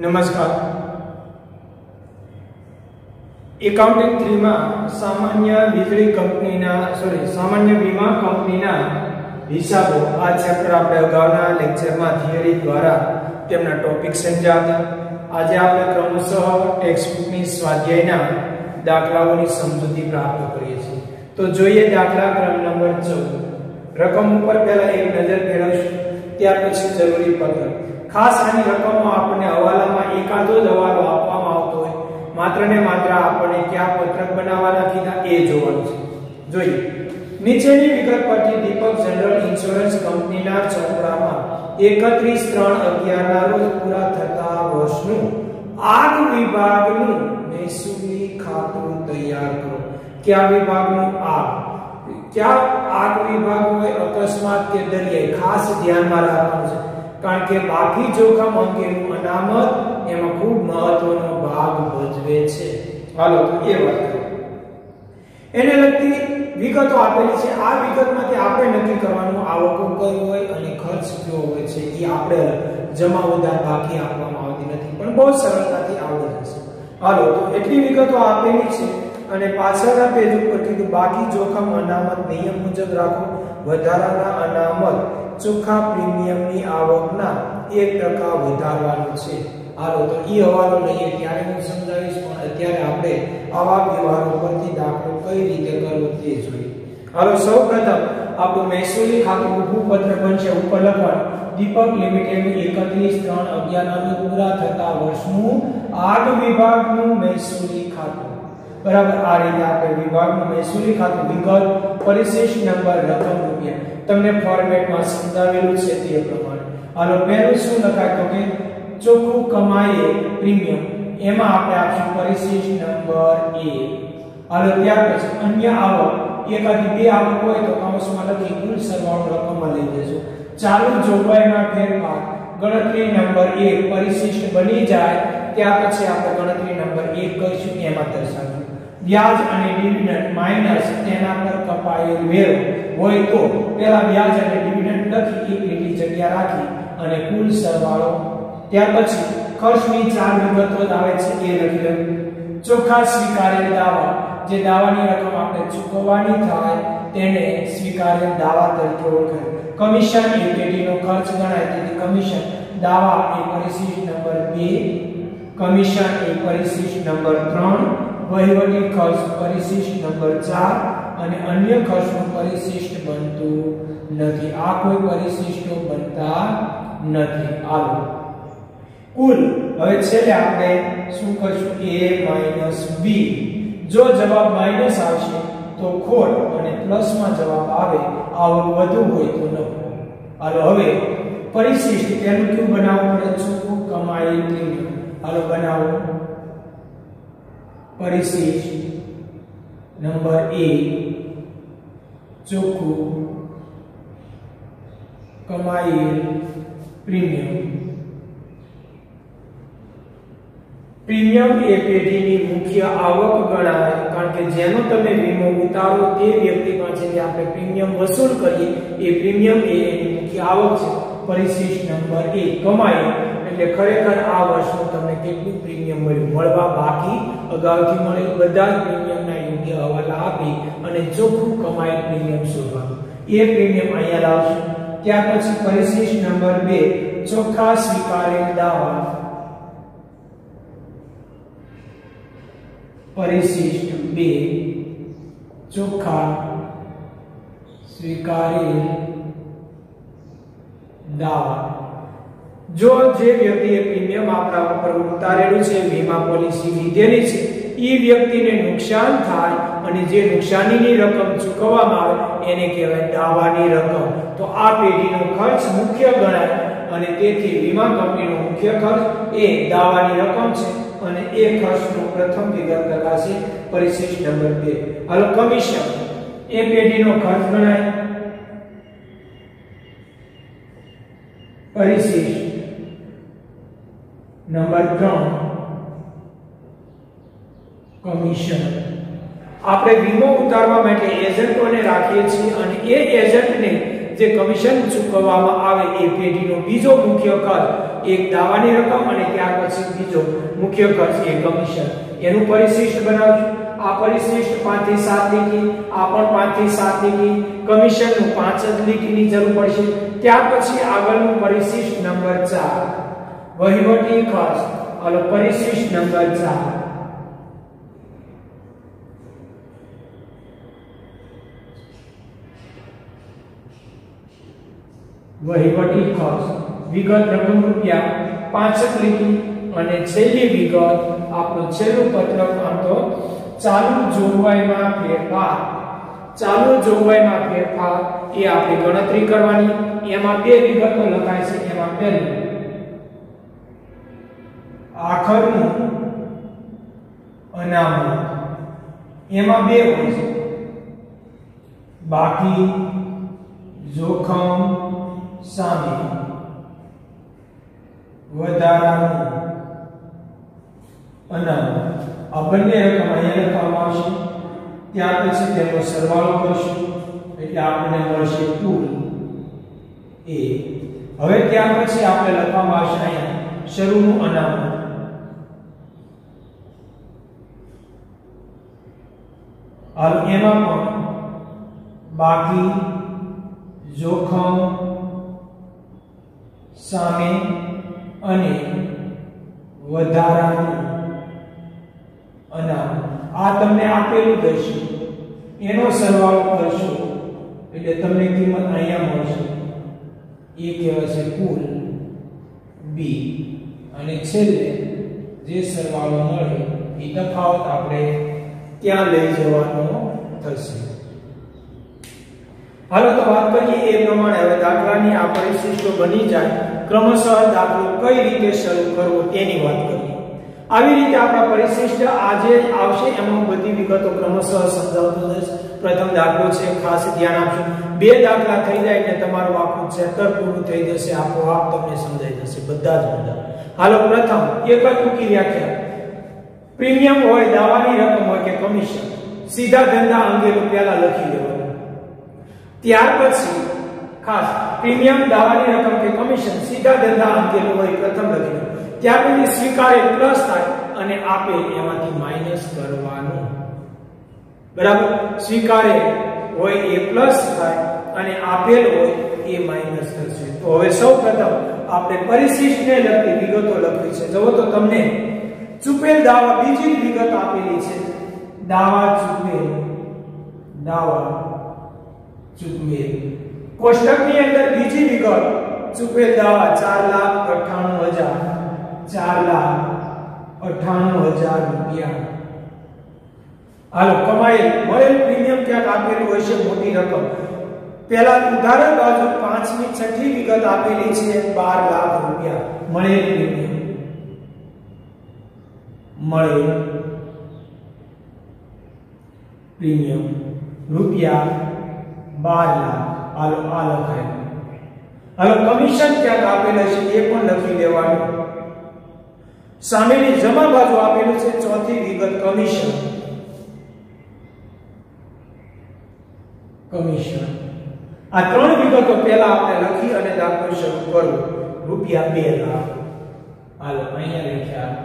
નમસ્કાર। એકાઉન્ટિંગ 3 માં સામાન્ય વીમા કંપનીના હિસાબો આ ચેપ્ટર આપણે અગાઉના લેક્ચરમાં થિયરી દ્વારા તેમના ટોપિક સમજ્યા હતા। આજે આપણે ક્રમશઃ ટેક્સ્ટબુકની સ્વાધ્યાયના દાખલાઓની સમજૂતી પ્રાપ્ત કરીએ છીએ। તો જોઈએ દાખલા ક્રમ નંબર 14। રકમ ઉપર પહેલા એક નજર ફેરવશું, ત્યાર પછી જરૂરી પત્ર। ખાસ આની રકમમાં આપણને હવાલામાં એકાદો જ હવાલો આપવામાં આવતો હોય, માત્ર ને માત્ર આપણને ક્યાં પત્રક બનાવવાના કીધા એ જોવાનું છે। જોઈએ નીચેની વિગત પરથી દીપક જનરલ ઇન્સ્યોરન્સ કંપનીના ચોપડામાં 31/3/11 ના રોજ પૂરા થતા વર્ષનું આગ વિભાગનું મહેસૂલી ખાતું તૈયાર કરો। કયા વિભાગનું ક્યાં આગ વિભાગ હોય, અકસ્માત કે દરિયાઈ, ખાસ ધ્યાનમાં રાખવાનું છે, કારણ કે બાકી જોખમ અંગેનું અનામત એમાં ખૂબ મહત્વનો ભાગ ભજવે છે। હાલો તો એ વાત કરીએ। એને લગતી વિગતો આપેલી છે। આ વિગતમાંથી આપણે નક્કી કરવાનું આવકો કઈ હોય અને ખર્ચ કયો હોય છે। એ આપણે જમા ઉધાર બાકી આપવામાં આવતી નથી, પણ બહુ સરળતાથી આવડી જશે। હાલો તો એટલી વિગતો આપેલી છે અને પાછળના પેજ ઉપર કીધું બાકી જોખમ અનામત નિયમ મુજબ રાખો। વધારાના અનામત ચોખ્ખા પ્રીમિયમની આવકના 1% વધારવાનું છે। હાલો તો ઈ હવાલો લઈએ ત્યારે હું સમજાવીશ, પણ અત્યારે આપણે આવા વ્યવહારો પરથી દાખલો કઈ રીતે કરવો તે જોઈએ। હાલો સૌપ્રથમ આપણું મહેસૂલી ખાતું ઊભું પત્ર બનશે। ઉપર લખવાનું દીપક લિમિટેડનું 31/3/11 ના રોજ પૂરા થતા વર્ષનું આગ વિભાગનું મહેસૂલી ખાતું, બરાબર। આ રીતે આપણે વિભાગનું મહેસૂલી ખાતું વિગત પરિશિષ્ટ નંબર રકમ રૂપિયા તમને ફોર્મેટમાં સમજાવેલું છે તે પ્રમાણે। હાલો પહેલું શું લખાય તો કે ચોખ્ખું કમાઈએ પ્રીમિયમ, એમાં આપણે આપશું પરિશિષ્ટ નંબર 1। હાલો ત્યાર પછી અન્ય આવક, એકાદી બે આવક હોય તો કૌંસમાં લખી કુલ સરવાળો રકમમાં લઈ જશું। ચાલુ જોગવાઈમાં ફેરફાર, ગણતરી નંબર 1 પરિશિષ્ટ બની જાય ત્યાર પછી આપણે ગણતરી નંબર 1 કરીશું, એમાં દર્શાવશું। વ્યાજ અને ડિવિડન્ડ માઈનસ તેના પર કપાયેલ વેરો હોય તો પહેલા વ્યાજ અને ડિવિડન્ડ લખી એક લીટી જગ્યા રાખી અને કુલ સરવાળો। ત્યાર પછી ખર્ચની 4 વિગતો આવે છે એ લખી લો। ચોખ્ખા સ્વીકારેલ દાવા, જે દાવાની રકમ આપણે ચૂકવવાની થાય તેને સ્વીકારેલ દાવા તરીકે ઓળખાય। કમિશન એ પેઢીનો ખર્ચ ગણાય, તેથી કમિશન દાવા એ પરિશિષ્ટ નંબર 2, કમિશન એ પરિશિષ્ટ નંબર 3, વહીવટી ખર્ચ પરિશિષ્ટ નંબર 4 અને અન્ય ખર્ચનું પરિશિષ્ટ બનતું નથી। આ કોઈ પરિશિષ્ટો બનતા નથી। આલો કુલ હવે છેલ્લે આપણે શું કરશું a - b। જો જવાબ માઈનસ આવશે તો ખોટ અને પ્લસમાં જવાબ આવે આવક વધુ હોય તો નફો। હાલો હવે પરિશિષ્ટ તેનું ક્યુ બનાવવું પડે, ચોખ્ખું કમાયેલ પ્રીમિયમ। હાલો બનાવો પરિશિષ્ટ નંબર 1 ચોખ્ખું કમાયેલ પ્રીમિયમ। પ્રીમિયમ એ પેઢીની મુખ્ય આવક ગણાય, કારણ કે જેનો તમે વીમો ઉતારો તે વ્યક્તિ પાસેથી આપણે પ્રીમિયમ વસૂલ કરીએ એ પ્રીમિયમ એ એની મુખ્ય આવક છે। પરિશિષ્ટ નંબર 1 કમાઈ એટલે ખરેખર આ વર્ષનું તમને કેટલું પ્રીમિયમ મળ્યું, મળવા બાકી અગાઉથી મળેલ બધા પ્રીમિયમના યોગ્ય હવાલા આપી અને ચોખ્ખું કમાયેલ પ્રીમિયમ શોધવાનું। એ પ્રીમિયમ અહીંયા લાવશું। ત્યાર પછી પરિશિષ્ટ નંબર 2 ચોખ્ખા સ્વીકારેલ દાવા, પરિશિષ્ટ 2 ચોખ્ખા સ્વીકારેલ દાવા। જો જે વ્યક્તિએ પ્રીમિયમ આપણા ઉપર ઉતારેલું છે, વીમા પોલિસી લીધેલી છે, એ વ્યક્તિને નુકસાન થાય અને જે નુકસાનીની રકમ ચૂકવવામાં આવે એને કહેવાય દાવાની રકમ। તો આ પેઢીનો ખર્ચ મુખ્ય ગણાય અને તેથી વીમા કંપનીનો મુખ્ય ખર્ચ એ દાવાની રકમ છે અને એ ખર્ચનો પ્રથમ વિગત લખાશે પરિશિષ્ટ નંબર 2। હાલો કમિશન એ પેઢીનો ખર્ચ ગણાય, પરિશિષ્ટ નંબર 3 કમિશન। આપણે વીમો ઉતારવા માટે એજન્ટોને રાખીએ છીએ અને એ એજન્ટને જે કમિશન ચૂકવવામાં આવે એ પેઢીનો બીજો મુખ્ય ખર્ચ એક દાવાની રકમ અને ત્યાર પછી બીજો મુખ્ય ખર્ચ એ કમિશન એનું પરિશિષ્ટ બનાવજો આ પરિશિષ્ટ 5 થી 7 લીટી આ પણ 5 થી 7 લીટી કમિશન નું 5 જ લીટીની જરૂર પડશે ત્યાર પછી આગળનું પરિશિષ્ટ નંબર 4 વહીવટી ખર્ચ અને પરિશિષ્ટ નંબર 4 વહીવટી ખર્ચ વિગત રકમ રૂપિયા 65 લીટી અને છેલ્લી વિગત આપણું છેલ્લું પત્રક આમ તો ચાલુ જોગવાઈમાં ફેરફાર એ આપણે ગણતરી કરવાની એમાં બે વિગતો લખાય છે એમાં પહેલી આખરનું અનામત એમાં બે હોય છે બાકી જોખમ સામે વધારાનું અનામત આ બંને રકમ અહીંયા લખવામાં આવશે ત્યાર પછી તેનો સરવાળો કરશું એટલે આપણને મળશે કુલ એ હવે ત્યાર પછી આપણે લખવામાં આવશે અહીંયા શરૂનું અનામત હાલ એમાં પણ બાકી જોખમ સામે અને વધારાનું અનામત આ તમને આપેલું દર્શો એનો સરવાળો કરશો એટલે તમને કિંમત અહીંયા મળશે એ કહેવાય છે કુલ બી અને છેલ્લે જે સરવાળો મળે એ તફાવત આપણે ત્યાં લઈ જવાનો થશે હાલો તો વાત કરીએ એ પ્રમાણે હવે દાખલાની આ પરિશિષ્ટો બની જાય ક્રમશઃ દાખલો કઈ રીતે શરૂ કરવો તેની વાત કરીએ આવી રીતે આપણા પરિશિષ્ટ આજે આવશે એમાં બધી વિગતો ક્રમશઃ સમજાવતો જશે પ્રથમ દાખલો છે ખાસ ધ્યાન આપજો બે દાખલા થઈ જાય એટલે તમારું આખું ચેપ્ટર પૂરું થઈ જશે આપોઆપ તમને સમજાઈ જશે બધા જ મુદ્દા હાલો પ્રથમ એક જ ટૂંકી વ્યાખ્યા પ્રીમિયમ હોય દાવાની રકમ હોય કે કમિશન સીધા ધંધા અંગેનું પહેલા લખી દેવાનું ત્યાર પછી ખાસ પ્રીમિયમ દાવાની રકમ કે કમિશન સીધા ધંધા અંગેનું હોય પ્રથમ લખી દેવાનું ત્યાર પછી સ્વીકારે પ્લસ થાય અને આપે એમાંથી માઈનસ કરવાનું બરાબર સ્વીકારે હોય એ પ્લસ થાય અને આપેલ હોય એ માઈનસ થશે તો હવે સૌપ્રથમ આપણે પરિશિષ્ટને લગતી વિગતો લખવી છે જો તો તમને ચૂકવેલ દાવા બીજી વિગત આપેલી છે દાવા ચૂકવેલ કોષ્ટકની અંદર બીજી વિગત ચૂકવેલ દાવા 4,98,000 રૂપિયા હાલો કમાયેલ મળેલ પ્રીમિયમ ક્યાંક આપેલું હોય છે મોટી રકમ પહેલા ઉદાહરણ બાજુ 5મી 6ઠી વિગત આપેલી છે 12 લાખ રૂપિયા મળેલ પ્રીમિયમ રૂપિયા 12 લાખ હાલો આ લખાય હાલો કમિશન ક્યાંક આપેલું છે એ પણ લખી દેવાનું સામેની જમા બાજુ આપેલું છે ચોથી વિગત કમિશન આ ત્રણ વિગતો પહેલા આપણે લખી અને દાખલો શરૂ કરો રૂપિયા 2 લાખ હાલો અહીંયા લખ્યા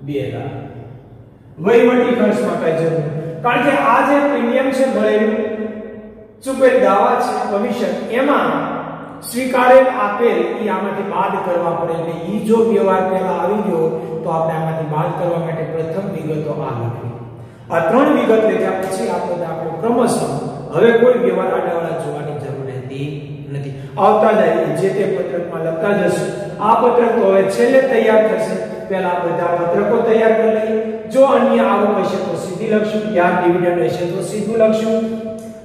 2 લાખ વહીવટી ખર્ચમાં કઈ જરૂર કારણ કે આ જે પ્રીમિયમ છે મળેલું ચૂકવેલ દાવા છે કમિશન એમાં સ્વીકારેલ આપેલ એ આમાંથી બાદ કરવા પડે એટલે ઈ જો વ્યવહાર પહેલા આવી ગયો તો આપણે આમાંથી બાદ કરવા માટે પ્રથમ વિગતો આ લખી આ ત્રણ વિગત લખ્યા પછી આપણો દાખલો ક્રમશઃ હવે કોઈ વ્યવહાર આડાવાળા જોવાની જરૂર રહેતી નથી આવતા જાય જે તે પત્રકમાં લખતા જશે આ પત્રક તો હવે છેલ્લે તૈયાર થશે પહેલા બધા પત્રકો તૈયાર કરી લઈએ જો અન્ય આવક હશે તો સીધી લખશું યાર ડિવિડન્ડ હશે તો સીધું લખશું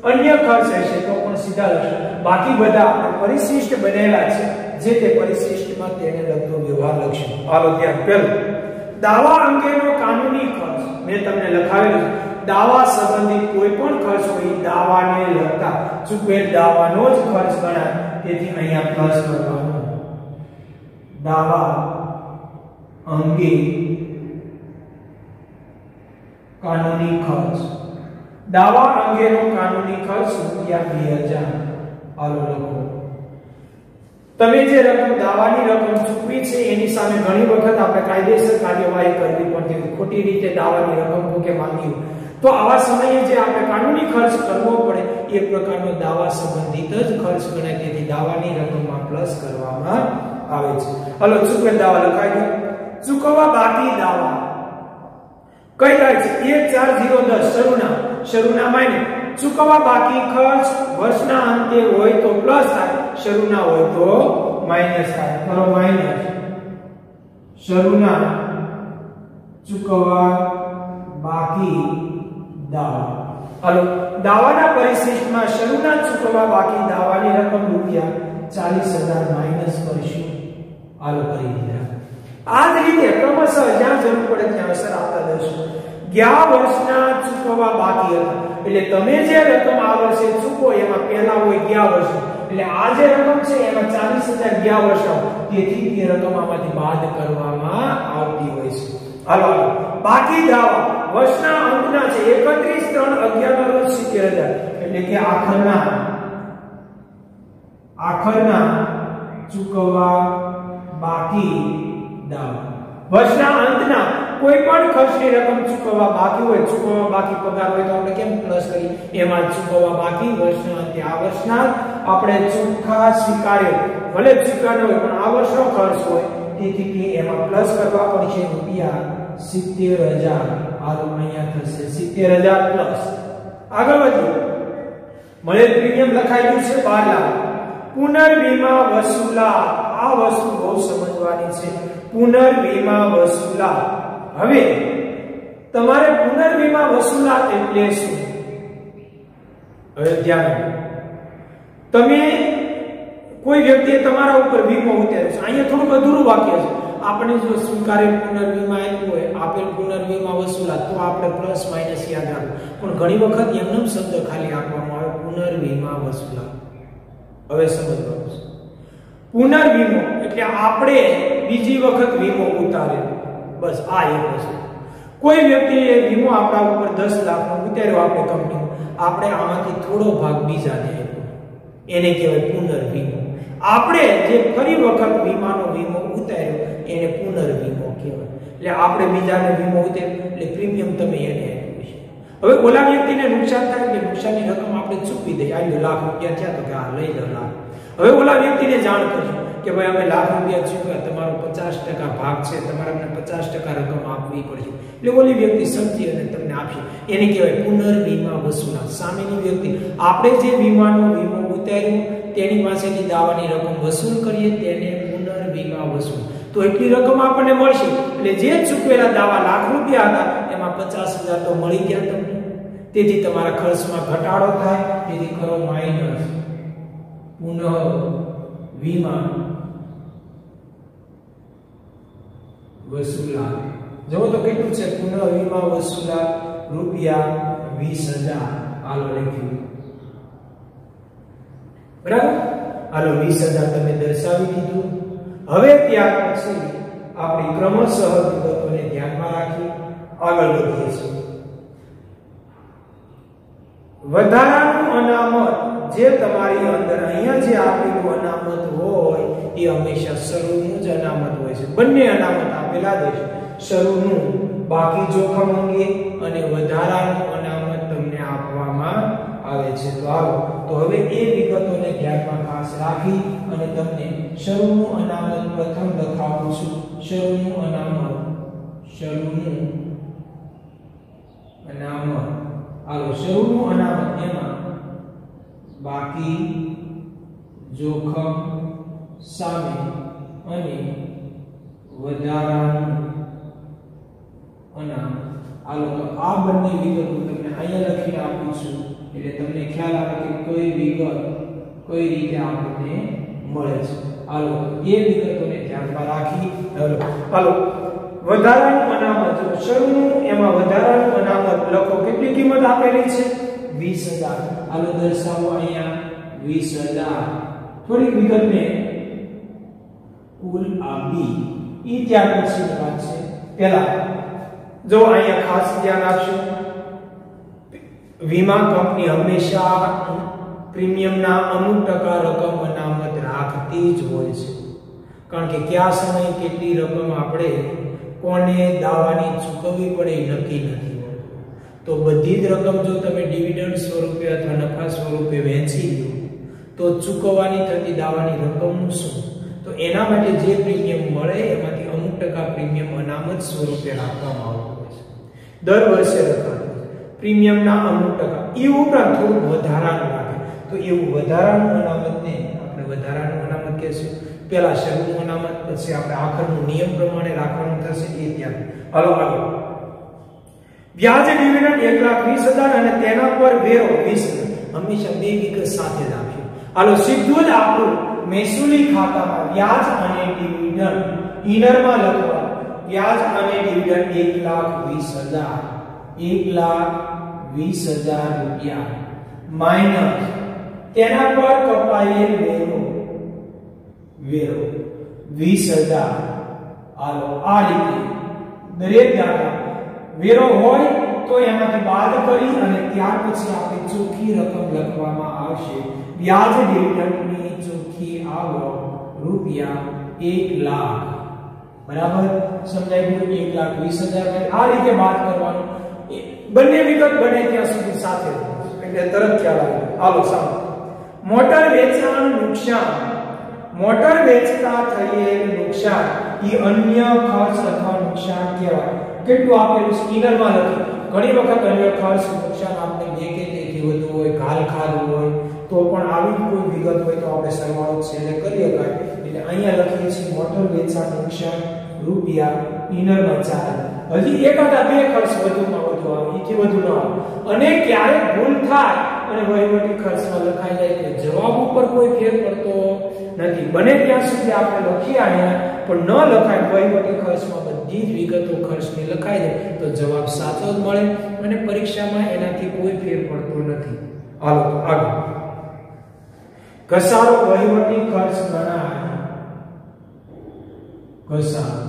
અન્ય ખર્ચ હશે તો પણ સીધા લખશું બાકી બધા આપણે પરિશિષ્ટ બનેલા છે જે તે પરિશિષ્ટમાં તેને લગતો વ્યવહાર લખશું હાલો ત્યાં પહેલું દાવા અંગેનો કાનૂની ખર્ચ મેં તમને લખાવેલું દાવા સંબંધિત કોઈ પણ ખર્ચ હોય દાવાને લગતા ચૂકવેલ દાવાનો જ ખર્ચ ગણાય તેથી અહીંયા પ્લસ કરવાનું દાવા અંગે કાનૂની ખર્ચ દાવા અંગેનો કાનૂની ખર્ચ રૂપિયા 2000 હાલો લખો તમે જે રકમ દાવાની રકમ ચૂકવી છે એની સામે ઘણી વખત આપણે કાયદેસર કાર્યવાહી કરવી પડતી હતી, ખોટી રીતે દાવાની રકમ ભૂકે માંગી તો આવા સમયે જે આપણે કાનૂની ખર્ચ કરવો પડે એ પ્રકારનો દાવા સંબંધિત જ ખર્ચ ગણાય, તેથી દાવાની રકમમાં પ્લસ કરવામાં આવે છે. હાલો ચૂકવેલ દાવા લખાઈ ગયો. ચૂકવવા બાકી દાવા કઈ થાય છે 14010 શરૂના માયને ચૂકવવા બાકી ખર્ચ વર્ષના અંતે હોય તો પ્લસ થાય, શરૂના હોય તો માઈનસ થાય. કરો માઈનસ શરૂના ચૂકવવા બાકી દાવા. હાલો દાવાના પરિશિષ્ટમાં શરૂના ચૂકવવા બાકી દાવાની રકમ રૂપિયા 40000 માઈનસ કરીશું. હાલો કરી દીધા. આ જ રીતે ક્રમશઃ જ્યાં જરૂર પડે ત્યાં અસર આપતા જઈશું. ગયા વર્ષના ચૂકવવા બાકી હતા એટલે તમે જે રકમ આ વર્ષે ચૂકવો એમાં પહેલા હોય ગયા વર્ષ એટલે આ જે રકમ છે એમાં 40000 ગયા વર્ષ તેથી તે રકમ આમાંથી બાદ કરવામાં આવતી હોય છે. હાલો બાકી દાવા વર્ષના અંતના છે 31/3/11 રોજ 70000 એટલે કે આખરના ચૂકવવા બાકી દાવા. વર્ષના અંતના કોઈ પણ ખર્ચની રકમ ચૂકવવા બાકી હોય, ચૂકવવા બાકી પગાર હોય તો આપણે કેમ પ્લસ કરી, એમાં ચૂકવવા બાકી વર્ષના અંતે આ વર્ષના આપણે ચોખ્ખા સ્વીકાર્યો ભલે સ્વીકાર્યો હોય પણ આ વર્ષનો ખર્ચ હોય તેથી કે એમાં પ્લસ કરવા પડશે રૂપિયા 70000. આ અહીંયા થશે 70000 પ્લસ. આગળ વધીએ. મળેલ પ્રીમિયમ લખાઈ ગયું છે 12 લાખ. પુનર્વીમા વસૂલાત આ વસ્તુ બહુ સમજવાની છે. પુનર્વીમા વસૂલાત હવે તમારે પુનર્વીમા વસૂલાત એટલે શું? હવે ધ્યાન તમે કોઈ વ્યક્તિએ તમારા ઉપર વીમો ઉતાર્યો છે, અહીંયા થોડું અધૂરું વાક્ય છે. આપણે જો સ્વીકારેલ પુનર્વીમા આપ્યું હોય, આપેલ પુનર્વીમા વસૂલાત તો આપણે પ્લસ માઈનસ યાદ રાખવું, પણ ઘણી વખત એમનો શબ્દ ખાલી આપવામાં આવે પુનર્વીમા વસૂલાત. હવે સમજવાનું છે. પુનર્વીમો એટલે આપણે બીજી વખત વીમો ઉતારેલો, બસ આ એક વસ્તુ. કોઈ વ્યક્તિએ વીમો આપણા ઉપર 10 લાખનો ઉતાર્યો આપણે કંપની, આપણે આમાંથી થોડો ભાગ બીજાને આપ્યો, એને કહેવાય પુનર્વીમો. આપણે જે ફરી વખત વીમાનો વીમો ઉતાર્યો એને પુનર્વીમો કહેવાય. એટલે આપણે બીજાને વીમો ઉતાર્યો એટલે પ્રીમિયમ તમે એને આપ્યું છે. હવે ઓલા વ્યક્તિને નુકસાન થાય એટલે નુકસાનની રકમ આપણે ચૂકવી દઈએ. આવ્યો લાખ રૂપિયા થયા તો કે આ લઈ લો લાખ. હવે ઓલા વ્યક્તિને જાણ કરજો કે ભાઈ અમે લાખ રૂપિયા ચૂક્યા, તમારો 50% ભાગ છે, તમારે અમને 50% રકમ આપવી પડશે. એટલે ઓલી વ્યક્તિ સમજી અને તમને આપશે, એને કહેવાય પુનર્વીમા વસૂલાત. સામેની વ્યક્તિ આપણે જે વીમાનો વીમો ઉતાર્યો તેની પાસેથી દાવાની રકમ વસૂલ કરીએ તેને પુનર્વીમા વસૂલ. તો એટલી રકમ આપણને મળશે એટલે જે ચૂકવેલા દાવા લાખ રૂપિયા હતા એમાં 50000 તો મળી ગયા તમને, તેથી તમારા ખર્ચમાં ઘટાડો થાય. તેથી કરો માઈનસ પુનર્વીમા વસૂલાત. જો તો કેટલું છે પુનર્વીમા વસૂલાત રૂપિયા 20000. હાલો લખ્યું બરાબર. હાલો 20000 તમે દર્શાવી દીધું. હવે ત્યાર પછી આપણે ક્રમશઃ વિગતોને ધ્યાનમાં રાખી આગળ વધીએ છીએ. વધારાનું અનામત જે તમારી અંદર અહીંયા જે આપેલું અનામત હોય એ હંમેશા શરૂનું જ અનામત હોય છે. બંને અનામત આપેલા જ છે, શરૂનું બાકી જોખમ અંગે અને વધારાનું અનામત તમને આપવામાં આવે છે. તો આવો તો હવે એ વિગતોને ધ્યાનમાં ખાસ રાખી અને તમને શરૂનું અનામત પ્રથમ લખાવું છું. શરૂનું અનામત હાલો શરૂનું અનામત એમાં બાકી જોખમ સામે અને વધારાનું અનામત. હાલો તો આ બંને વિગતો તમને અહીંયા લખીને આપું છું એટલે તમને ખ્યાલ આવે કે કઈ વિગત કઈ રીતે આપણને મળે છે. હાલો એ વિગતોને ધ્યાનમાં રાખી હાલો વધારાનું અનામત શરૂનું એમાં વધારાનું અનામત લખો. કેટલી કિંમત આપેલી છે 20000. હાલો દર્શાવો અહીંયા 20000. થોડી વિગતને કુલ આપી ઈ ત્યાર પછીની વાત છે. પહેલા જો અહીંયા ખાસ ધ્યાન આપશો વીમા કંપની હંમેશા પ્રીમિયમના અમુક ટકા રકમ અનામત રાખતી જ હોય છે, કારણ કે કયા સમયે કેટલી રકમ આપણે કોને દાવાની ચૂકવવી પડે એ નક્કી નથી હોતું. તો બધી જ રકમ જો તમે ડિવિડન્ડ સ્વરૂપે અથવા નફા સ્વરૂપે વહેંચી લો તો ચૂકવવાની થતી દાવાની રકમનું શું? તો એના માટે જે પ્રીમિયમ મળે એમાંથી અમુક ટકા પ્રીમિયમ અનામત સ્વરૂપે રાખવામાં આવતું હોય છે, દર વર્ષે રખાતું પ્રીમિયમના અમુક ટકા. એ ઉપરાંત થોડું વધારાનું રાખે, તો એવું વધારાનું અનામતને આપણે વધારાનું અનામત કહેશું. પહેલા શરૂનું અનામત, પછી આપણે આખરનું નિયમ પ્રમાણે રાખવાનું થશે એ ત્યાં. હાલો આગળ. વ્યાજ ડિવિડન્ડ 1,20,000 અને તેના પર વેરો 20,000. હંમેશા બે વિગત સાથે રાખજો. હાલો સીધું જ આપણું મહેસૂલી ખાતામાં વ્યાજ અને ડિવિડન્ડ ઇનરમાં લખવા. વ્યાજ અને ડિવિડન્ડ 1,20,000 રૂપિયા માઈનસ તેના પર કપાયેલ વેરો 20,000. હાલો આ રીતે દરેક દાખલા વેરો હોય તો એમાંથી બાદ કરી અને ત્યાર પછી આપણે ચોખ્ખી રકમ લખવામાં આવશે. વ્યાજ ડિવિડન્ડની ચોખ્ખી આવક રૂપિયા 1,00,000. બરાબર સમજાઈ ગયું? 1,20,000 આ રીતે બાદ કરવાનું. બંને વિગત બને ત્યાં સુધી સાથે એટલે તરત ખ્યાલ આવે. હાલો સાંભળો. મોટર વેચાણ નુકસાન. મોટર વેચતા થયેલ નુકસાન એ અન્ય ખર્ચ અથવા નુકસાન કહેવાય. કેટલું આપેલું સ્કીનરમાં લખી. ઘણી વખત અન્ય ખર્ચ નુકસાન આપણે બે કે તેથી વધુ હોય, ઘાલ ખાલ હોય તો પણ આવી કોઈ વિગત હોય તો આપણે સરવાળો છેલ્લે કરી શકાય. એટલે અહીંયા લખીએ છીએ મોટર વેચાણ નુકસાન રૂપિયા ઇનરમાં 4,000. હજી એકાદા બે ખર્ચ વધુમાં વધુ આવે, એથી વધુ ન આવે. અને ક્યારેક ભૂલ થાય અને વહીવટી ખર્ચમાં લખાઈ જાય કે જવાબ ઉપર કોઈ ફેર પડતો નથી. બને ત્યાં સુધી આપણે લખી આવ્યા પણ ન લખાય વહીવટી ખર્ચમાં બધી જ વિગતો ખર્ચની લખાઈ જાય તો જવાબ સાચો જ મળે અને પરીક્ષામાં એનાથી કોઈ ફેર પડતો નથી. હાલો આગળ. ઘસારો વહીવટી ખર્ચ ગણાય. ઘસારો.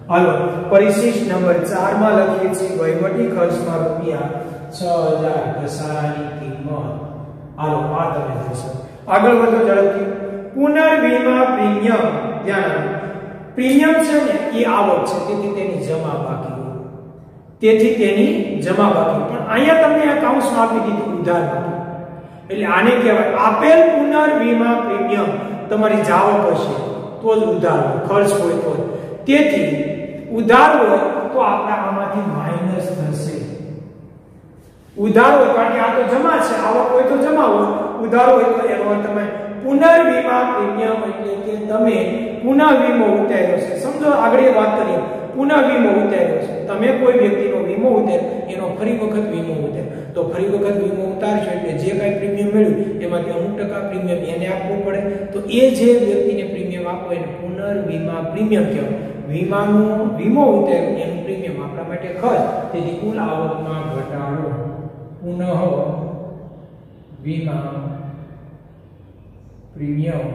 હાલો પરિશિષ્ટ નંબર 4 માં લખીએ છીએ વહીવટી ખર્ચમાં રૂપિયા 6,000 ઘસારાની કિંમત. હાલો આ તમે જોશો. આગળ વધો ઝડપથી. પુનર્વીમા પ્રીમિયમ. ધ્યાન આપો. પ્રીમિયમ છે ને એ આવક છે, તેથી તેની જમા બાકી. તેથી તેની જમા બાકી. પણ અહીંયા તમને આ કાઉન્સમાં આપી દીધું ઉધાર બાકી. એટલે આને કહેવાય આપેલ પુનર્વીમા પ્રીમિયમ તમારી જાવક હશે તો જ ઉધાર ખર્ચ હોય તો. તેથી ઉધાર હોય તો આપણે આમાંથી માઈનસ થશે. ઉધાર હોય કારણ કે આ તો જમા છે, આવક હોય તો જમા હોય, ઉધાર હોય તો એનો અર્થ તમે પુનર્વીમા પ્રીમિયમ એટલે કે તમે પુનઃ વીમો ઉતાર્યો છે. સમજો આગળ એ વાત કરીએ પુનઃ વીમો ઉતાર્યો છે. તમે કોઈ વ્યક્તિનો વીમો ઉતાર્યો એનો ફરી વખત વીમો ઉતાર્યો તો ફરી વખત વીમો ઉતારશો એટલે જે કાંઈ પ્રીમિયમ મળ્યું એમાંથી અમુક ટકા પ્રીમિયમ એને આપવું પડે. તો એ જે વ્યક્તિને પ્રીમિયમ આપો એને પુનર્વીમા પ્રીમિયમ કહેવાય. વીમાનો વીમો ઉતાર્યો એનું પ્રીમિયમ આપણા માટે ખર્ચ, તેથી કુલ આવકમાં ઘટાડો. પુનઃ વીમા પ્રીમિયમ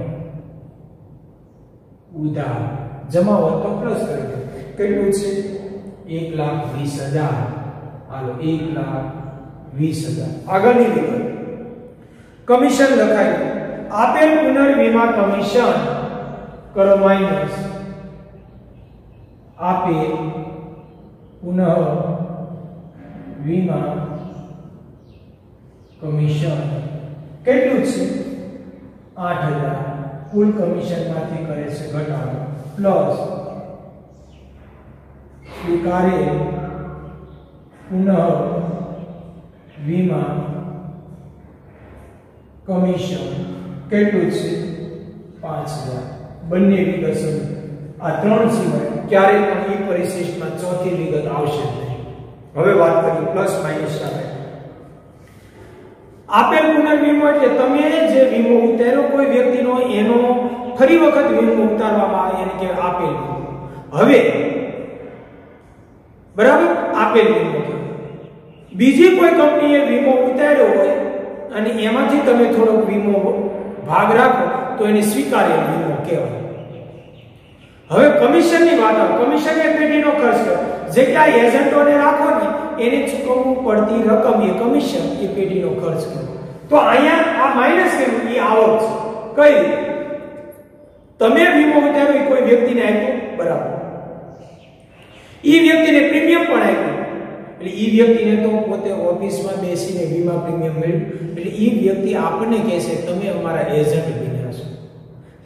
ઉધાર જમા હોય તો પ્લસ કરી દો. કેટલું છે? 1,20,000. હાલો 1,20,000. આગળની વિગત કમિશન લખાય. આપેલ પુનર્વીમા કમિશન કરો માઈનસ આપેલ પુનઃ વીમા કમિશન. કેટલું છે? 8,000. કુલ કમિશનમાંથી કરે છે ઘટાડો પ્લસ સ્વીકારે પુનઃ વીમા કમિશન. કેટલું છે? 5,000. બંને વિગત આ ત્રણ સિવાય ક્યારેય પણ એ પરિશિષ્ટમાં ચોથી વિગત આવશે નહીં. હવે વાત કરીએ પ્લસ માઈનસ સાથે. આપેલ પુનર્વીમો એટલે તમે જે વીમો ઉતાર્યો કોઈ વ્યક્તિનો એનો ફરી વખત વીમો ઉતારવામાં આવે એને કહેવાય આપેલ વીમો. હવે બરાબર આપેલ વીમો. બીજી કોઈ કંપનીએ વીમો ઉતાર્યો હોય અને એમાંથી તમે થોડોક વીમો ભાગ રાખો તો એને સ્વીકાર્ય વીમો કહેવાય. હવે કમિશનની વાત આવે. કમિશન એ પેઢીનો ખર્ચ છે. જે કે આ એજન્ટોને રાખો ને એને ચૂકવવું પડતી રકમ એ કમિશન એ પેઢીનો ખર્ચ કહેવાય. તો અહીંયા આ માઈનસ કર્યું એ આવક છે. કઈ રીતે? તમે વીમો ઉતાર્યો કોઈ વ્યક્તિને આપ્યો, બરાબર, ઈ વ્યક્તિને પ્રીમિયમ પણ આપ્યું, એટલે ઈ વ્યક્તિને તો પોતે ઓફિસમાં બેસીને વીમા પ્રીમિયમ મળ્યું, એટલે ઈ વ્યક્તિ આપણને કહેશે તમે અમારા એજન્ટ બન્યા છો,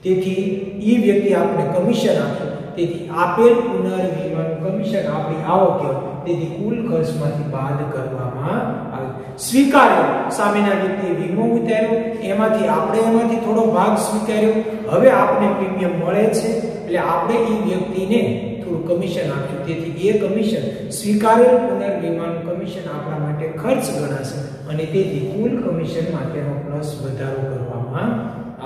તેથી ઈ વ્યક્તિ આપણને કમિશન આપશે. તેથી આપેલ પુનર્વીમાનું કમિશન આપણી આવક કહેવાય. તેથી કુલ ખર્ચમાંથી બાદ કરવામાં આવે. સ્વીકાર્યો, સામેના વ્યક્તિએ વીમો ઉતાર્યો, એમાંથી થોડો ભાગ સ્વીકાર્યો, હવે આપણે પ્રીમિયમ મળે છે, એટલે આપણે ઈ વ્યક્તિને થોડું કમિશન આપ્યું. તેથી એ કમિશન સ્વીકારેલ પુનર્વીમાનું કમિશન આપણા માટે ખર્ચ ગણાશે અને તેથી કુલ કમિશન માટેનો પ્લસ વધારો કરવામાં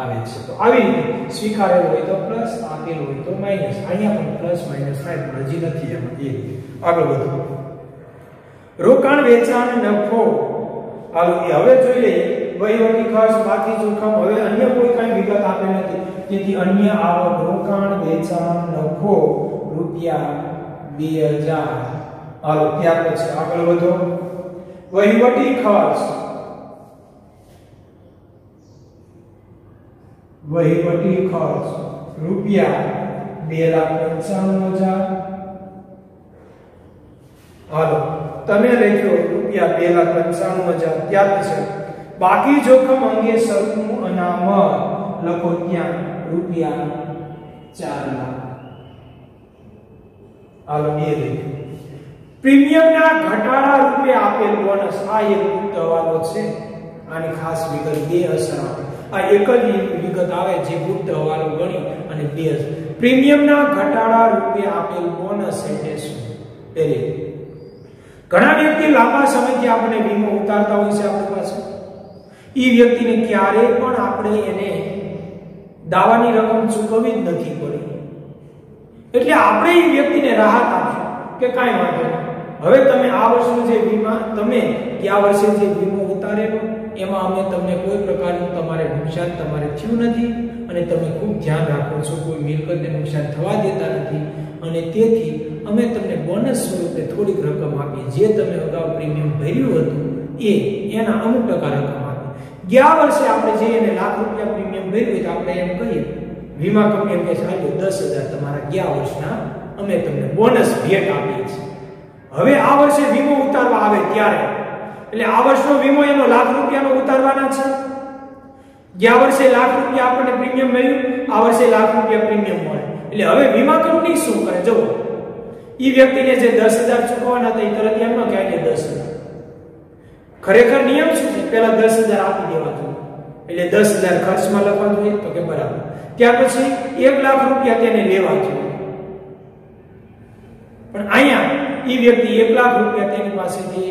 આવે છે. તો આવી રીતે સ્વીકારેલ હોય તો પ્લસ, આપેલ હોય તો માઈનસ. અહીંયા પણ પ્લસ માઈનસ થાય પણ હજી નથી એમાં. એ રીતે આગળ વધો. રોકાણ, વેચાણ, નફો. હાલો હવે જોઈ લઈએ. વહીવટી ખર્ચ, બાકી જોખમ. હવે અન્ય કોઈ કાંઈ વિગત આપેલ નથી, તેથી અન્ય આવક, રોકાણ, વેચાણ, નફો રૂપિયા 2000. હાલો ત્યાર પછી આગળ વધો. વહીવટી ખર્ચ, વહીવટી ખર્ચ રૂપિયા 2,95,000. હાલો તમે લખ્યો રૂપિયા 2,95,000. ત્યાર પછી બાકી જોખમ અંગે સરનું અનામત લખો, ત્યાં રૂપિયા 4,00,000. હાલો એ લખ્યું. પ્રીમિયમના ઘટાડા રૂપે આપેલ બોનસ. આ એક ગુપ્ત હવાલો છે, આની ખાસ વિગત બે અસર આપે. આ એક જ વિગત આવે જે ગુપ્ત હવાલો ગણી અને બે અસર. પ્રીમિયમના ઘટાડા રૂપે આપેલ બોનસ એટલે શું? પહેલી, ઘણા વ્યક્તિ લાંબા સમયથી આપણે વીમો ઉતારતા હોય છે આપણી પાસે, ઈ વ્યક્તિને ક્યારેય પણ આપણે એને દાવાની રકમ ચૂકવવી જ નથી પડી, એટલે આપણે ઈ વ્યક્તિને રાહત આપશું કે કાંઈ વાંધો નહીં, હવે તમે આ વર્ષનો જે વીમા, તમે ગયા વર્ષે જે વીમો ઉતારેલો એમાં અમે તમને કોઈ પ્રકારનું તમારે નુકસાન તમારે થયું નથી અને તમે ખૂબ ધ્યાન રાખો છો, કોઈ મિલકતને નુકસાન થવા દેતા નથી, અને તેથી અમે તમને બોનસ સ્વરૂપે થોડીક રકમ આપી, જે તમે અગાઉ પ્રીમિયમ ભર્યું હતું એના અમુક ટકા રકમ આપી. ગયા વર્ષે આપણે જે એને લાખ રૂપિયા પ્રીમિયમ ભર્યું તો આપણે એમ કહીએ, વીમા કંપની એમ કહે છે 10,000 તમારા ગયા વર્ષના અમે તમને બોનસ ભેટ આપીએ છીએ. હવે આ વર્ષે વીમો ઉતારવા આવે ત્યારે, એટલે આ વર્ષનો વીમો એનો લાખ રૂપિયાનો ઉતારવાના છે. ગયા વર્ષે લાખ રૂપિયા આપણને પ્રીમિયમ મળ્યું, આ વર્ષે લાખ રૂપિયા પ્રીમિયમ મળે, એટલે હવે વીમા કંપની શું કરે? જો ઈ વ્યક્તિને જે 10,000 ચૂકવવાના હતા એ તરત એમ ન કહેવાય કે 10,000. ખરેખર નિયમ શું છે? પહેલા 10,000 આપી દેવા જોઈએ, એટલે 10,000 ખર્ચમાં લખવા જોઈએ, તો કે બરાબર. ત્યાર પછી 1,00,000 રૂપિયા તેને લેવા જોઈએ, પણ અહીંયા ઈ વ્યક્તિ 1,00,000 રૂપિયા તેની પાસેથી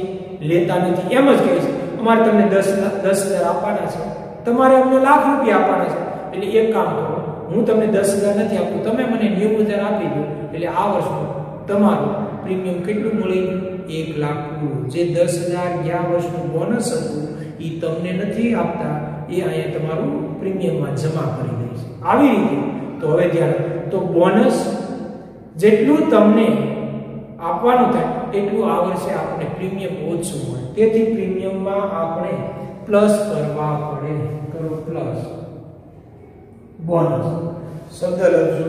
લેતા નથી, એમ જ કહે છે અમારે તમને 10,000 આપવાના છે, તમારે અમને લાખ રૂપિયા આપવાના છે, એટલે એક કામ કરો, હું તમને 10,000 નથી આપું, તમે મને 90,000 આપી દો, એટલે આ વર્ષનું તમારું પ્રીમિયમ કેટલું મળી ગયું? 1,00,000 પૂરું. જે 10,000 ગયા વર્ષનું બોનસ હતું એ તમને નથી આપતા, એ અહીંયા તમારું પ્રીમિયમમાં જમા કરી દે છે. આવી રીતે તો હવે ધ્યાન, તો બોનસ જેટલું તમને આપવાનું થાય એટલું આ વર્ષે આપણે પ્રીમિયમ ઓછું હોય, તેથી પ્રીમિયમમાં આપણે પ્લસ કરવા પડે. કરો પ્લસ બોનસ, શબ્દ લખજો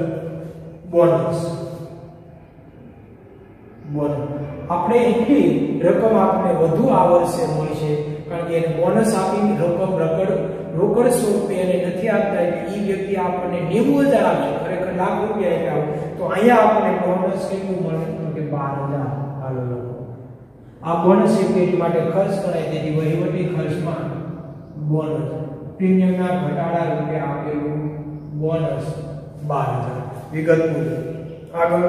બોનસ. બોનસ આપણે એટલી રકમ આપણે વધુ આ વર્ષે મળશે, કારણ કે એને બોનસ આપી રકમ રોકડ સ્વરૂપે એને નથી આપતા, એટલે ઈ વ્યક્તિ આપણને 90,000 આપશે, ખરેખર લાખ રૂપિયા આપે, તો અહીંયા આપણને બોનસ કેટલું મળે? તો કે 12,000. હાલો લખો, આ બોનસ એક્ટિવિટી માટે ખર્ચ કરાય, તેથી વહીવટી ખર્ચમાં બોનસ પ્રીમિયમના ઘટાડા રૂપે આપેલું બોનસ 12,000. વિગત મુજબ આગળ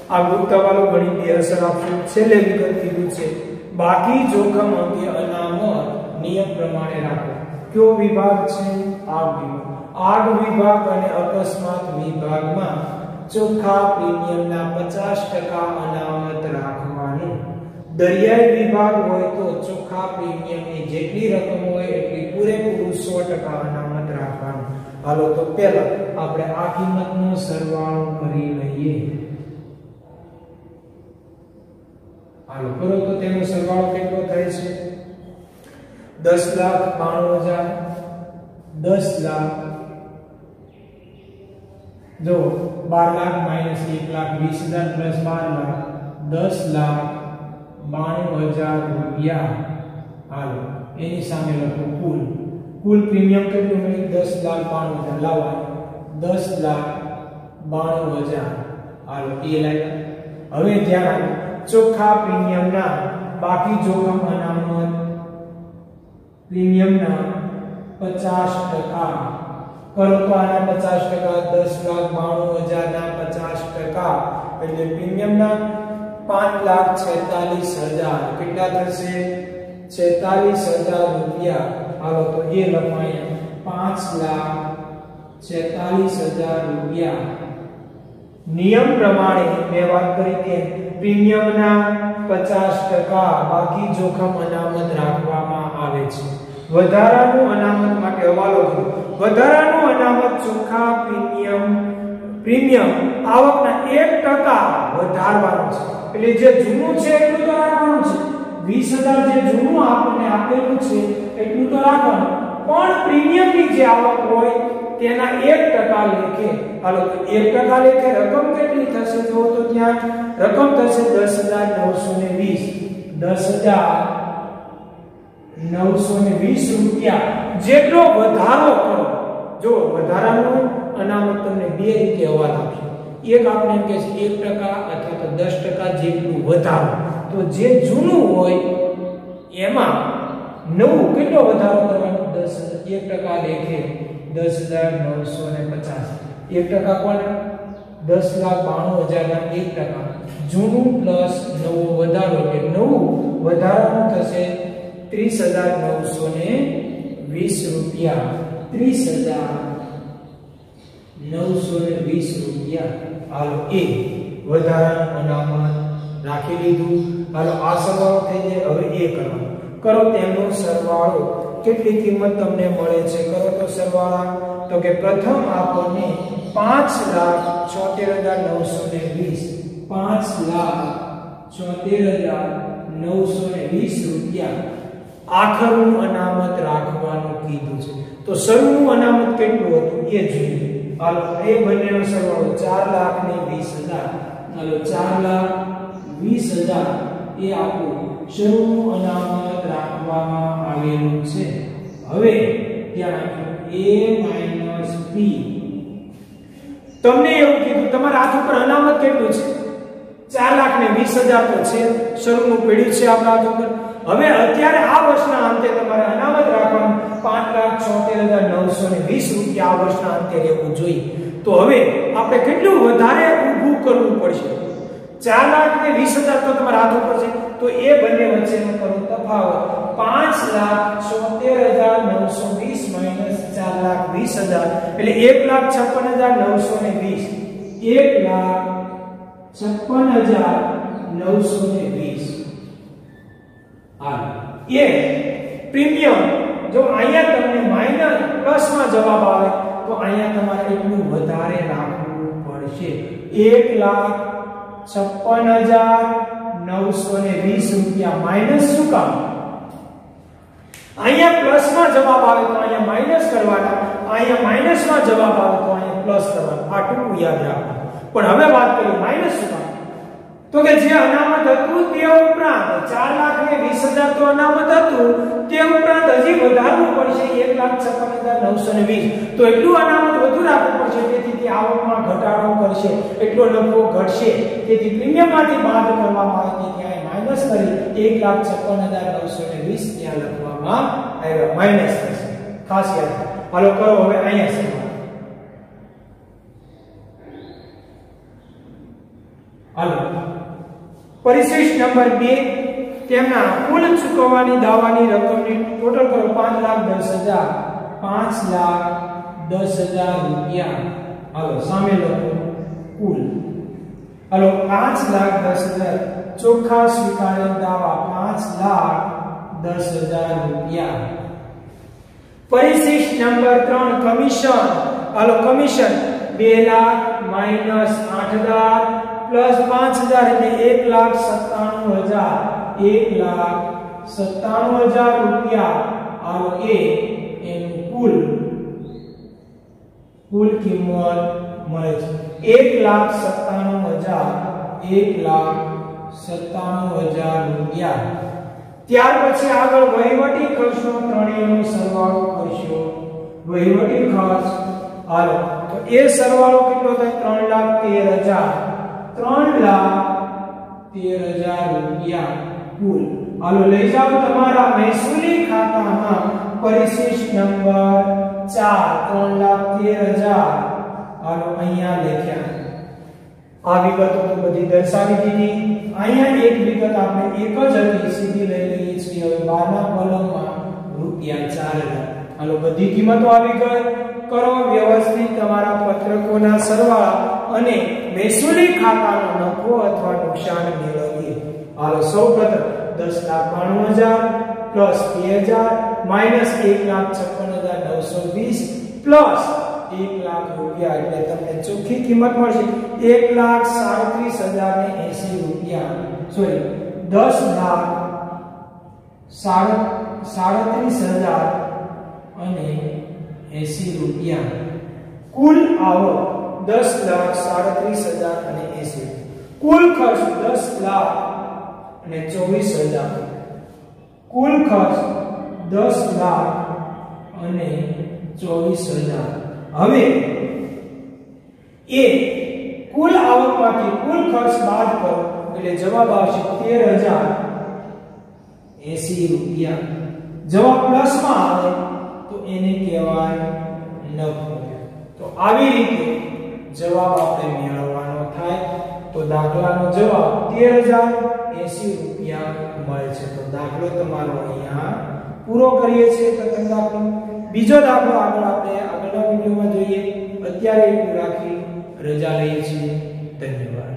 આ ગુપ્તવાલો ગણિત બે અસર આપશું. છેલ્લે વિગત કીધું છે બાકી જોખમ અંગે અનામત નિયમ પ્રમાણે રાખો. કયો વિભાગ છે? આગ વિભાગ. આગ વિભાગ અને અકસ્માત વિભાગમાં ચોખ્ખા પ્રીમિયમના 50% અનામત રાખવાનું. દરિયાઈ વિભાગ હોય તો ચોખ્ખા પ્રીમિયમની જેટલી રકમ હોય એટલી પૂરેપૂરું 100% અનામત રાખવાનું. હાલો તો પહેલા આપણે આ કિંમતનો સરવાળો કરી લઈએ. હાલો કરો તો તેનો સરવાળો કેટલો થાય છે? 10,92,000 10 લાખ जो 12 लाख माइनस 1,20,000 प्लस 12 लाख 10,92,000 रुपया हालो एनी सामे लखो कुल प्रीमियम કેટલું મળ્યું 10,92,000 લાવો 10,92,000 હાલો એ લાવ્યા હવે ધ્યાન આપો ચોખ્ખા પ્રીમિયમના બાકી જોખમ અનામત પ્રીમિયમના 50% કરો તો આના 50% 10,92,000 ના 50% એટલે પ્રીમિયમના 5,46,000 કેટલા થશે 46,000 રૂપિયા હાલો તો એ લખાય 5,46,000 રૂપિયા નિયમ પ્રમાણે મેં વાત કરી કે પ્રીમિયમના 50% બાકી જોખમ અનામત રાખવામાં આવે છે વધારાનું અનામત માટે હવાલો છે વધારાનું અનામત ચોખ્ખા પ્રીમિયમ આવકના 1% વધારવાનું છે એટલે જે જૂનું છે એટલું તો રાખવાનું છે 20,000 જે જૂનું આપણને આપેલું છે એટલું તો રાખવાનું પણ પ્રીમિયમની જે આવક હોય તેના 1% લેખે હાલો તો 1% લેખે રકમ કેટલી થશે જો તો ત્યાં રકમ થશે 10,920 10,920 રૂપિયા જેટલો વધારો કરો જો વધારાનું અનામત તમને બે રીતે હવાલ આપશે એક આપણે એમ કે છે 1% અથવા તો 10% જેટલું વધારો તો જે જૂનું હોય એમાં નવું કેટલો વધારો કરવાનો 1% લેખે 10,950 1% કોને 10,92,000 ના 1% જૂનું પ્લસ નવો વધારો એટલે નવું વધારાનું થશે 30,920 રૂપિયા 30,920 રૂપિયા હાલો એ વધારાનું અનામત રાખી લીધું હાલો આ સરવાળો થઈ જાય હવે એ કરવાનો કરો તેનો સરવાળો કેટલી કિંમત તમને મળે છે કરો તો સરવાળા તો કે પ્રથમ આપણને 5,76,920 5,76,920 રૂપિયા આખરનું અનામત રાખવાનું કીધું છે તો શરૂનું અનામત કેટલું હતું એ જોઈએ હાલો એ બંનેનો સરવાળો 4,20,000 હાલો 4,20,000 એ આપણું શરૂનું અનામત રાખવામાં આવેલું છે હવે ત્યાં a - p તમને એવું કીધું તમારા હાથ ઉપર અનામત કેટલું છે 4,20,000 તો છે શરૂનું પડ્યું છે આપણા હાથ ઉપર હવે અત્યારે આ વર્ષના અંતે તમારે અનામત રાખવાનું 5,76,920 રૂપિયા આ વર્ષના અંતે રહેવું જોઈએ તો હવે આપણે કેટલું વધારે ઊભું કરવું પડશે 4,20,000 તો તમારા હાથ ઉપર છે તો એ બંને વચ્ચેનો કરો તફાવત 5,76,920 માઈનસ 4,20,000 એટલે 1,56,920 1,56,920 આ એ પ્રીમિયમ જો અહીંયા તમને માઈનસ પ્લસ માં જવાબ આવે તો અહીંયા તમારે એટલું વધારે રાખવું પડશે 1,56,920 રૂપિયા માઈનસ શું કામ અહીંયા પ્લસ માં જવાબ આવે તો અહીંયા માઈનસ કરવાના અહીંયા માઈનસ માં જવાબ આવે તો અહીંયા પ્લસ કરવાના આ ટૂંકું યાદ રાખવાનું પણ હવે વાત કરીએ માઈનસ શું કામ તો કે જે અનામત હતું તે ઉપરાંત 4,20,000 તો અનામત હતું તે ઉપરાંત હજી વધારવું પડશે 1,56,920 તો એટલું અનામત વધુ રાખવું પડશે તેથી તે આવકમાં ઘટાડો કરશે એટલો નફો ઘટશે તેથી પ્રીમિયમમાંથી બાદ કરવામાં આવે તે ત્યાં માઈનસ કરી 1,56,920 ત્યાં લખવામાં આવ્યા માઈનસ થશે ખાસ યાદ હાલો કરો હવે અહીંયા છે હાલો પરિશિષ્ટ નંબર 2 તેમના કુલ ચૂકવવાની દાવાની રકમની ટોટલ કરો 5,10,000 5,10,000 રૂપિયા હાલો સામે લખો કુલ હાલો 5,10,000 ચોખ્ખા સ્વીકારેલ દાવા 5,10,000 રૂપિયા પરિશિષ્ટ નંબર 3 કમિશન હાલો કમિશન 2,00,000 માઈનસ 8,000 प्लस 5,000 એટલે 1,97,000 1,97,000 રૂપિયા આનો એ એનું કુલ કિંમત મળે છે 1,97,000 રૂપિયા. ત્યાર પછી આગળ વહીવટી ખર્ચનો ત્રણેયનો સરવાળો કરશો. વહીવટી ખર્ચ હાલો તો એ સરવાળો કેટલો થાય 3,13,000 રૂપિયા કુલ. હાલો લઈ જાઓ તમારા મહેસૂલી ખાતામાં પરિશિષ્ટ નંબર 4 3,13,000. હાલો અહીંયા લખ્યા. આ વિગતો તો બધી દર્શાવી દીધી. અહીંયા એક વિગત આપણે એક જ હતી સીધી લઈ લઈએ છીએ. હવે 12 ના કોલમમાં રૂપિયા 4,000. હાલો બધી કિંમતો આવી ગઈ. કરો વ્યવસ્થિત તમારા પત્રકોના સરવાળા અને મહેસૂલી ખાતાનો નફો અથવા નુકસાન મેળવીએ. હાલો સૌપ્રથમ 10,92,000 પ્લસ 2,000 માઈનસ 1,56,920 પ્લસ 1,00,000 રૂપિયા એટલે તમને ચોખ્ખી કિંમત મળશે 1,37,080 રૂપિયા. સોરી 10,37,080 રૂપિયા. કુલ આવક 10,37,080. કુલ ખર્ચ 10,24,000. કુલ ખર્ચ 10,24,000. હવે એ કુલ આવકમાંથી કુલ ખર્ચ બાદ કરો એટલે જવાબ આવશે 13,080 રૂપિયા. જવાબ પ્લસમાં આવે તો એને કહેવાય નફો. તો આવી રીતે જવાબ આપણે મેળવવાનો થાય. તો દાખલાનો જવાબ 13,080 રૂપિયા મળે છે. તો દાખલો તમારો અહીંયા પૂરો કરીએ છીએ. પ્રથમ દાખલો. બીજો દાખલો આગળ આપણે આગળના વિડિયોમાં જોઈએ. અત્યારે એટલું રાખી રજા લઈએ છીએ. ધન્યવાદ.